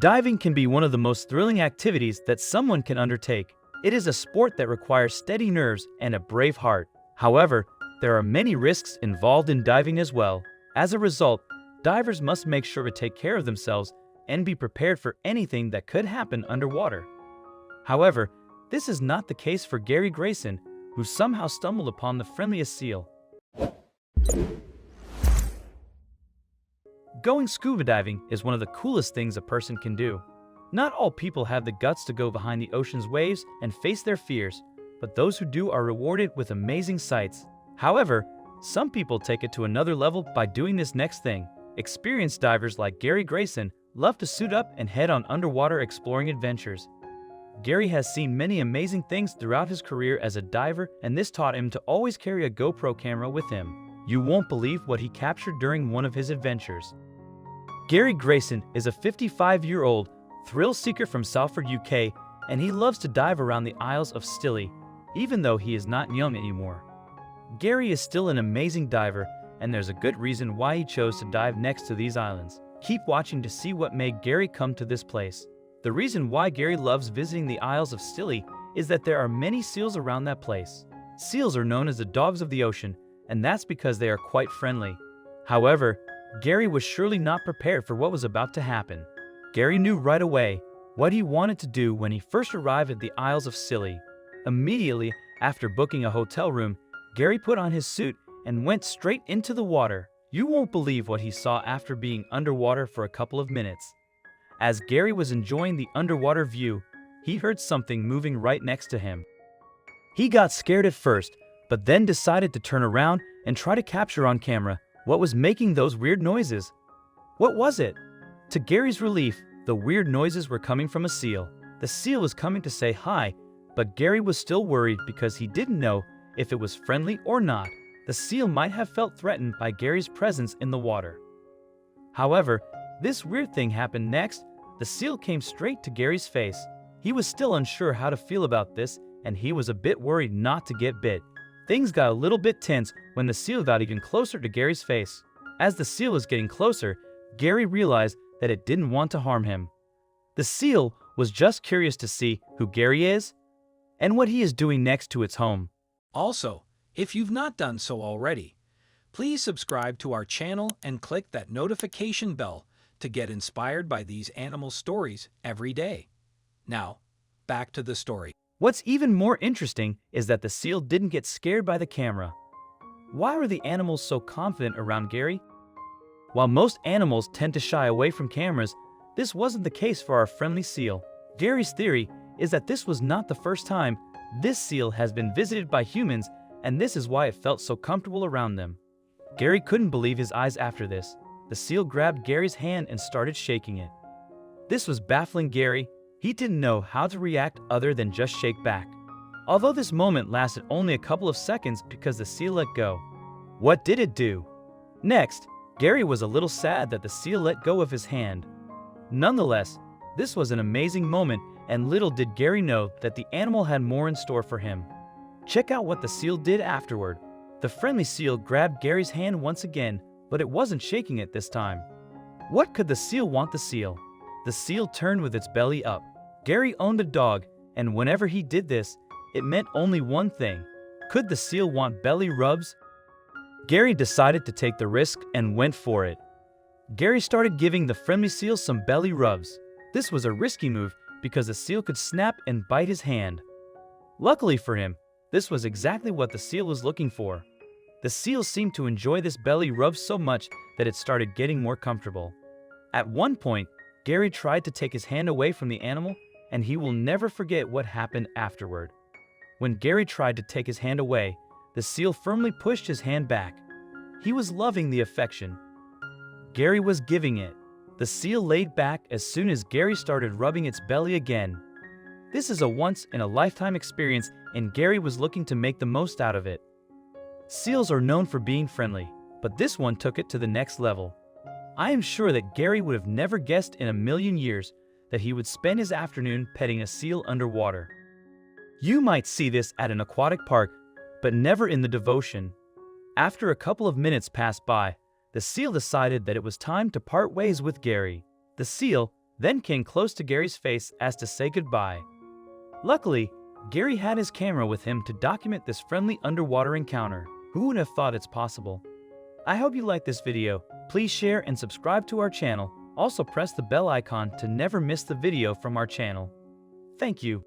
Diving can be one of the most thrilling activities that someone can undertake. It is a sport that requires steady nerves and a brave heart. However, there are many risks involved in diving as well. As a result, divers must make sure to take care of themselves and be prepared for anything that could happen underwater. However, this is not the case for Gary Grayson, who somehow stumbled upon the friendliest seal. Going scuba diving is one of the coolest things a person can do. Not all people have the guts to go behind the ocean's waves and face their fears, but those who do are rewarded with amazing sights. However, some people take it to another level by doing this next thing. Experienced divers like Gary Grayson love to suit up and head on underwater exploring adventures. Gary has seen many amazing things throughout his career as a diver, and this taught him to always carry a GoPro camera with him. You won't believe what he captured during one of his adventures. Gary Grayson is a 55-year-old thrill seeker from Salford, UK, and he loves to dive around the Isles of Scilly, even though he is not young anymore. Gary is still an amazing diver, and there's a good reason why he chose to dive next to these islands. Keep watching to see what made Gary come to this place. The reason why Gary loves visiting the Isles of Scilly is that there are many seals around that place. Seals are known as the dogs of the ocean, and that's because they are quite friendly. However, Gary was surely not prepared for what was about to happen. Gary knew right away what he wanted to do when he first arrived at the Isles of Scilly. Immediately after booking a hotel room, Gary put on his suit and went straight into the water. You won't believe what he saw after being underwater for a couple of minutes. As Gary was enjoying the underwater view, he heard something moving right next to him. He got scared at first, but then decided to turn around and try to capture on camera what was making those weird noises. What was it? To Gary's relief, the weird noises were coming from a seal. The seal was coming to say hi, but Gary was still worried because he didn't know if it was friendly or not. The seal might have felt threatened by Gary's presence in the water. However, this weird thing happened next. The seal came straight to Gary's face. He was still unsure how to feel about this, and he was a bit worried not to get bit. Things got a little bit tense when the seal got even closer to Gary's face. As the seal was getting closer, Gary realized that it didn't want to harm him. The seal was just curious to see who Gary is and what he is doing next to its home. Also, if you've not done so already, please subscribe to our channel and click that notification bell to get inspired by these animal stories every day. Now, back to the story. What's even more interesting is that the seal didn't get scared by the camera. Why were the animals so confident around Gary? While most animals tend to shy away from cameras, this wasn't the case for our friendly seal. Gary's theory is that this was not the first time this seal has been visited by humans, and this is why it felt so comfortable around them. Gary couldn't believe his eyes after this. The seal grabbed Gary's hand and started shaking it. This was baffling Gary. He didn't know how to react other than just shake back. Although this moment lasted only a couple of seconds because the seal let go. What did it do? Next, Gary was a little sad that the seal let go of his hand. Nonetheless, this was an amazing moment, and little did Gary know that the animal had more in store for him. Check out what the seal did afterward. The friendly seal grabbed Gary's hand once again, but it wasn't shaking it this time. What could the seal want the seal? The seal turned with its belly up. Gary owned a dog, and whenever he did this, it meant only one thing. Could the seal want belly rubs? Gary decided to take the risk and went for it. Gary started giving the friendly seal some belly rubs. This was a risky move because the seal could snap and bite his hand. Luckily for him, this was exactly what the seal was looking for. The seal seemed to enjoy this belly rub so much that it started getting more comfortable. At one point, Gary tried to take his hand away from the animal, and he will never forget what happened afterward. When Gary tried to take his hand away, the seal firmly pushed his hand back. He was loving the affection. Gary was giving it. The seal laid back as soon as Gary started rubbing its belly again. This is a once-in-a-lifetime experience, and Gary was looking to make the most out of it. Seals are known for being friendly, but this one took it to the next level. I am sure that Gary would have never guessed in a million years that he would spend his afternoon petting a seal underwater. You might see this at an aquatic park, but never in the devotion. After a couple of minutes passed by, the seal decided that it was time to part ways with Gary. The seal then came close to Gary's face as to say goodbye. Luckily, Gary had his camera with him to document this friendly underwater encounter. Who would have thought it's possible? I hope you liked this video. Please share and subscribe to our channel. Also press the bell icon to never miss the video from our channel. Thank you.